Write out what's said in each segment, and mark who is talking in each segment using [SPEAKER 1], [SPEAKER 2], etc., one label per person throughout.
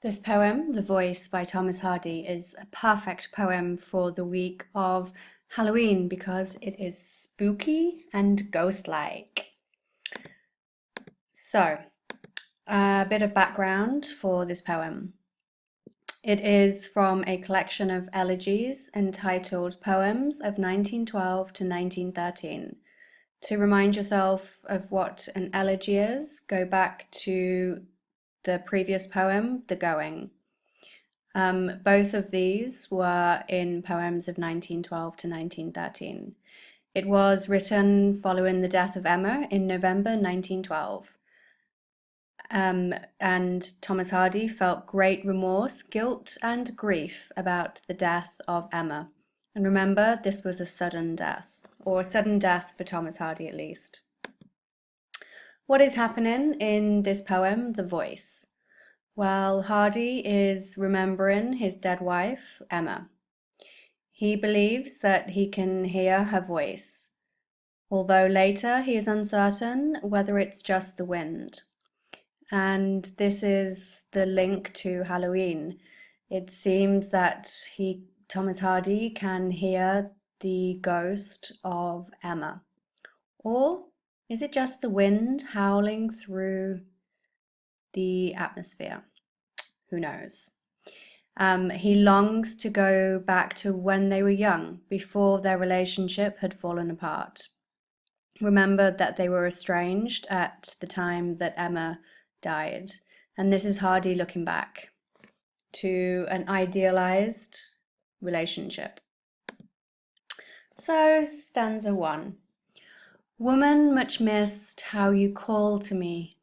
[SPEAKER 1] This poem, The Voice by Thomas Hardy, is a perfect poem for the week of Halloween because it is spooky and ghost-like. So, a bit of background for this poem. It is from a collection of elegies entitled Poems of 1912 to 1913. To remind yourself of what an elegy is, go back to the previous poem, The Going. Both of these were in poems of 1912 to 1913. It was written following the death of Emma in November 1912. And Thomas Hardy felt great remorse, guilt, and grief about the death of Emma. And remember, this was a sudden death, or a sudden death for Thomas Hardy at least. What is happening in this poem, The Voice? Well, Hardy is remembering his dead wife, Emma. He believes that he can hear her voice, although later he is uncertain whether it's just the wind. And this is the link to Halloween. It seems that Thomas Hardy, can hear the ghost of Emma. Or is it just the wind howling through the atmosphere? Who knows? He longs to go back to when they were young, before their relationship had fallen apart. Remember that they were estranged at the time that Emma died, and this is Hardy looking back to an idealized relationship. So, stanza 1. Woman much missed, how you call to me,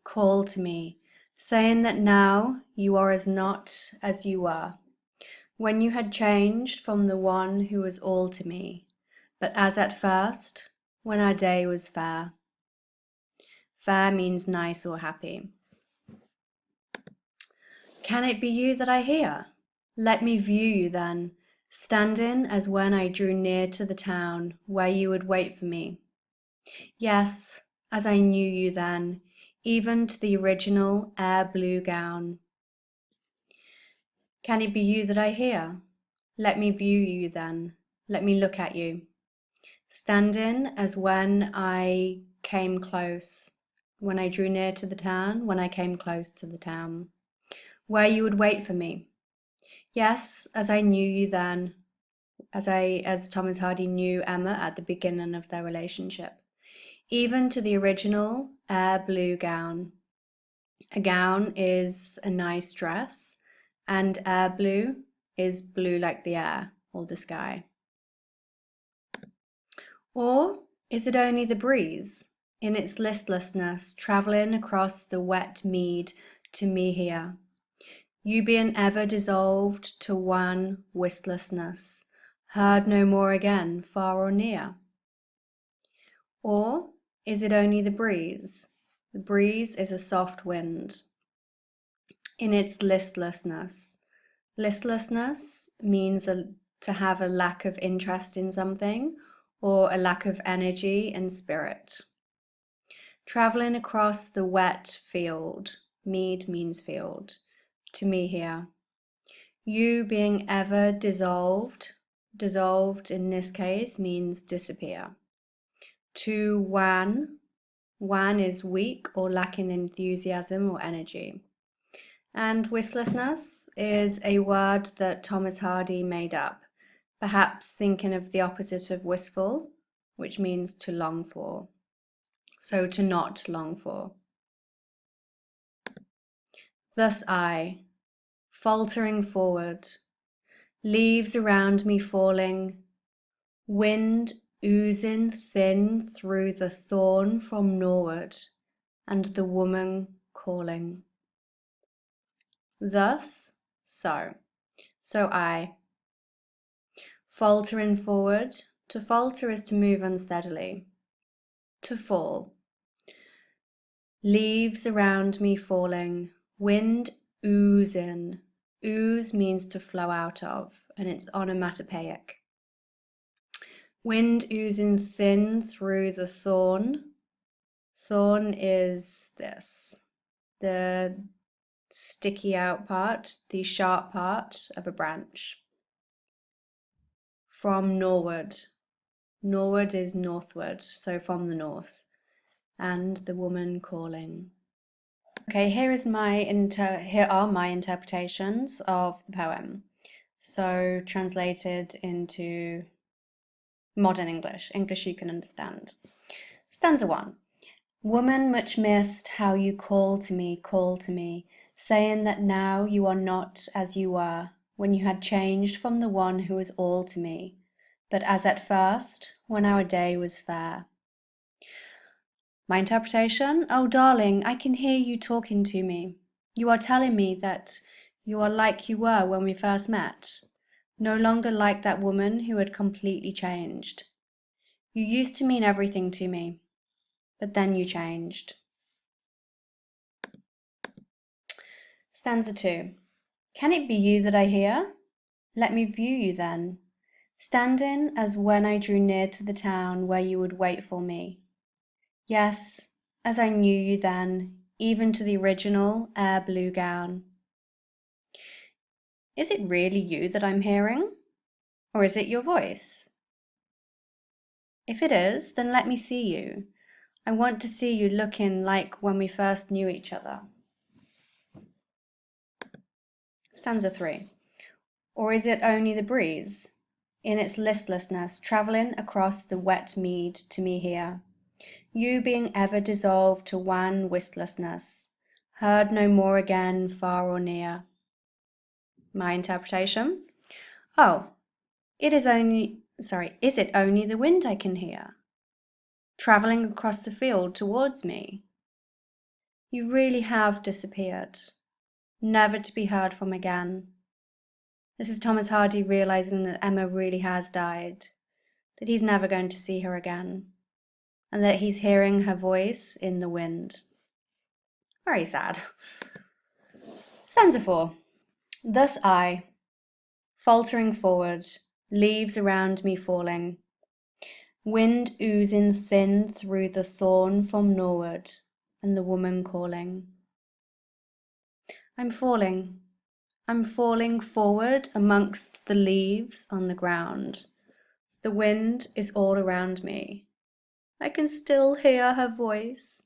[SPEAKER 1] saying that now you are as not as you were, when you had changed from the one who was all to me, but as at first, when our day was fair. Fair means nice or happy. Can it be you that I hear? Let me view you then, standing as when I drew near to the town where you would wait for me. Yes, as I knew you then, even to the original air blue gown. Can it be you that I hear? Let me view you then, let me look at you, standing as when I came close, when I drew near to the town, when I came close to the town, where you would wait for me. Yes, as I knew you then, as Thomas Hardy knew Emma at the beginning of their relationship, even to the original air blue gown. A gown is a nice dress, and air blue is blue like the air or the sky. Or is it only the breeze, in its listlessness, travelling across the wet mead to me here? You being ever dissolved to one wistlessness, heard no more again, far or near? Or is it only the breeze? The breeze is a soft wind. In its listlessness. Listlessness means to have a lack of interest in something or a lack of energy and spirit. Traveling across the wet field, mead means field, to me here. You being ever dissolved, dissolved in this case means disappear. To wan is weak or lacking enthusiasm or energy. And wistlessness is a word that Thomas Hardy made up, perhaps thinking of the opposite of wistful, which means to long for. So to not long for. Thus I, faltering forward, leaves around me falling, wind oozing thin through the thorn from norward, and the woman calling. Thus, so I, faltering forward. To falter is to move unsteadily, to fall. Leaves around me falling, wind oozing. Ooze means to flow out of, and it's onomatopoeic. Wind oozing thin through the thorn. Thorn is this, the sticky out part, the sharp part of a branch. From norward. Norward is northward, so from the north. And the woman calling. Okay, here are my interpretations of the poem. So translated into modern English, English you can understand. Stanza 1. Woman much missed, how you call to me, saying that now you are not as you were, when you had changed from the one who was all to me, but as at first, when our day was fair. My interpretation, oh darling, I can hear you talking to me. You are telling me that you are like you were when we first met, no longer like that woman who had completely changed. You used to mean everything to me, but then you changed. Stanza 2. Can it be you that I hear? Let me view you then, standing as when I drew near to the town where you would wait for me. Yes, as I knew you then, even to the original air blue gown. Is it really you that I'm hearing? Or is it your voice? If it is, then let me see you. I want to see you looking like when we first knew each other. Stanza 3. Or is it only the breeze, in its listlessness, travelling across the wet mead to me here? You being ever dissolved to wan wistlessness, heard no more again, far or near. My interpretation? Oh, is it only the wind I can hear, travelling across the field towards me? You really have disappeared, never to be heard from again. This is Thomas Hardy realising that Emma really has died, that he's never going to see her again, and that he's hearing her voice in the wind. Very sad. Stanza 4. Thus I, faltering forward, leaves around me falling, wind oozing thin through the thorn from norward, and the woman calling. I'm falling forward amongst the leaves on the ground. The wind is all around me. I can still hear her voice.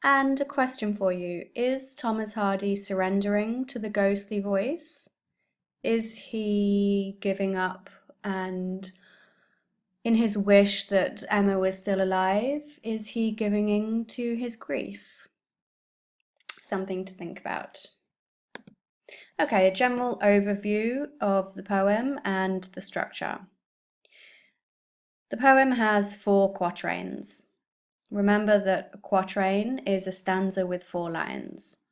[SPEAKER 1] And a question for you, is Thomas Hardy surrendering to the ghostly voice? Is he giving up, and in his wish that Emma was still alive, is he giving in to his grief? Something to think about. Okay, a general overview of the poem and the structure. The poem has 4 quatrains. Remember that a quatrain is a stanza with 4 lines.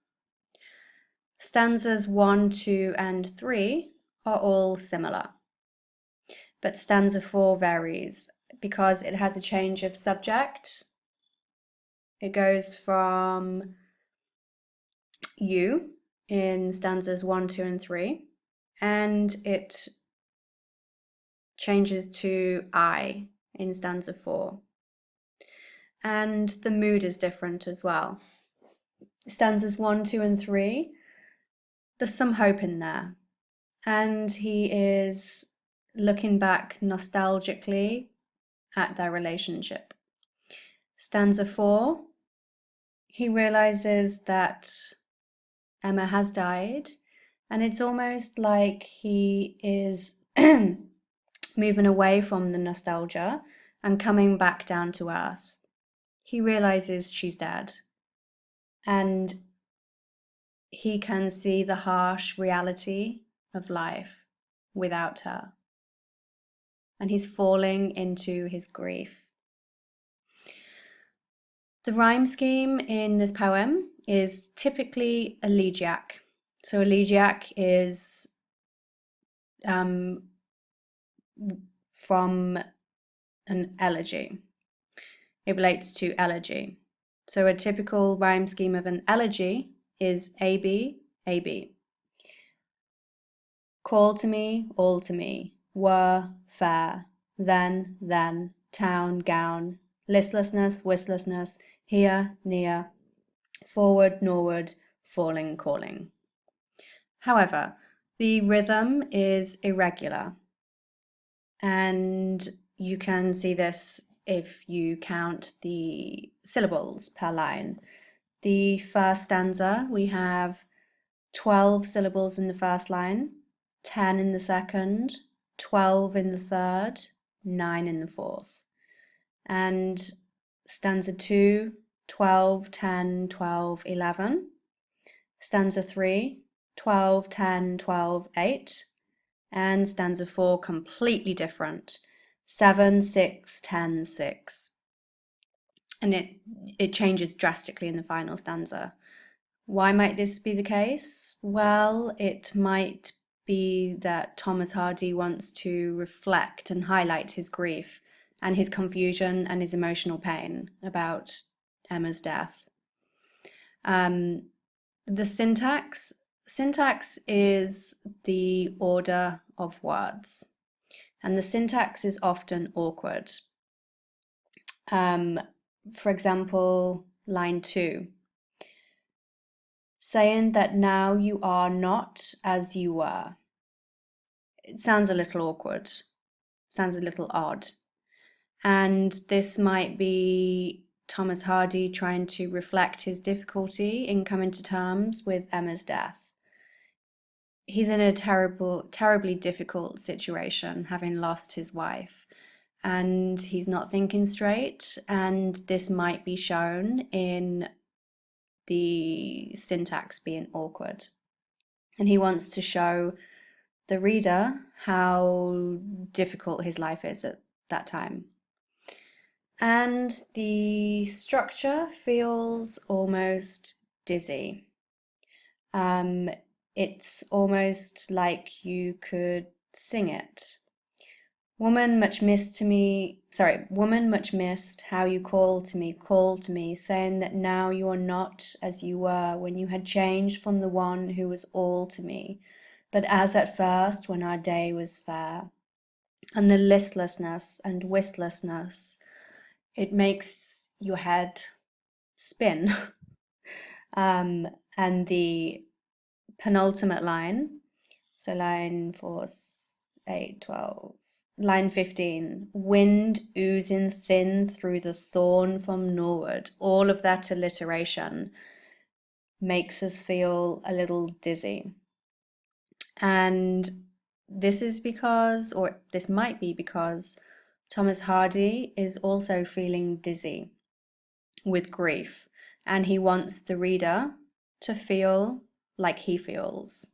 [SPEAKER 1] Stanzas 1, 2, and 3 are all similar, but stanza 4 varies because it has a change of subject. It goes from you in stanzas 1, 2, and 3, and it changes to I in stanza 4. And the mood is different as well. Stanzas 1, 2, and 3, there's some hope in there. And he is looking back nostalgically at their relationship. Stanza 4, he realizes that Emma has died, and it's almost like he is moving away from the nostalgia and coming back down to earth. He realizes she's dead, and he can see the harsh reality of life without her, and he's falling into his grief. The rhyme scheme in this poem is typically elegiac. So elegiac is from an elegy. It relates to elegy. So a typical rhyme scheme of an elegy is AB, AB. Call to me, all to me, were, fair, then, town, gown, listlessness, wistlessness, here, near, forward, norward, falling, calling. However, the rhythm is irregular, and you can see this if you count the syllables per line. The first stanza, we have 12 syllables in the first line, 10 in the second, 12 in the third, 9 in the fourth. And stanza 2, 12, 10, 12, 11. Stanza 3, 12, 10, 12, 8. And stanza 4, completely different, 7, 6, 10, 6. And it changes drastically in the final stanza. Why might this be the case? Well, it might be that Thomas Hardy wants to reflect and highlight his grief and his confusion and his emotional pain about Emma's death. The syntax is the order of words, and the syntax is often awkward. For example, line 2, saying that now you are not as you were. It sounds a little awkward, sounds a little odd. And this might be Thomas Hardy trying to reflect his difficulty in coming to terms with Emma's death. He's in a terribly difficult situation, having lost his wife, and he's not thinking straight, and this might be shown in the syntax being awkward. And he wants to show the reader how difficult his life is at that time. And the structure feels almost dizzy. It's almost like you could sing it. Woman much missed, how you call to me, saying that now you are not as you were when you had changed from the one who was all to me, but as at first when our day was fair. And the listlessness and wistlessness, it makes your head spin. And the penultimate line, so line 4, 8, 12, line 15, wind oozing thin through the thorn from norward. All of that alliteration makes us feel a little dizzy. And this is because, or this might be because, Thomas Hardy is also feeling dizzy with grief, and he wants the reader to feel like he feels.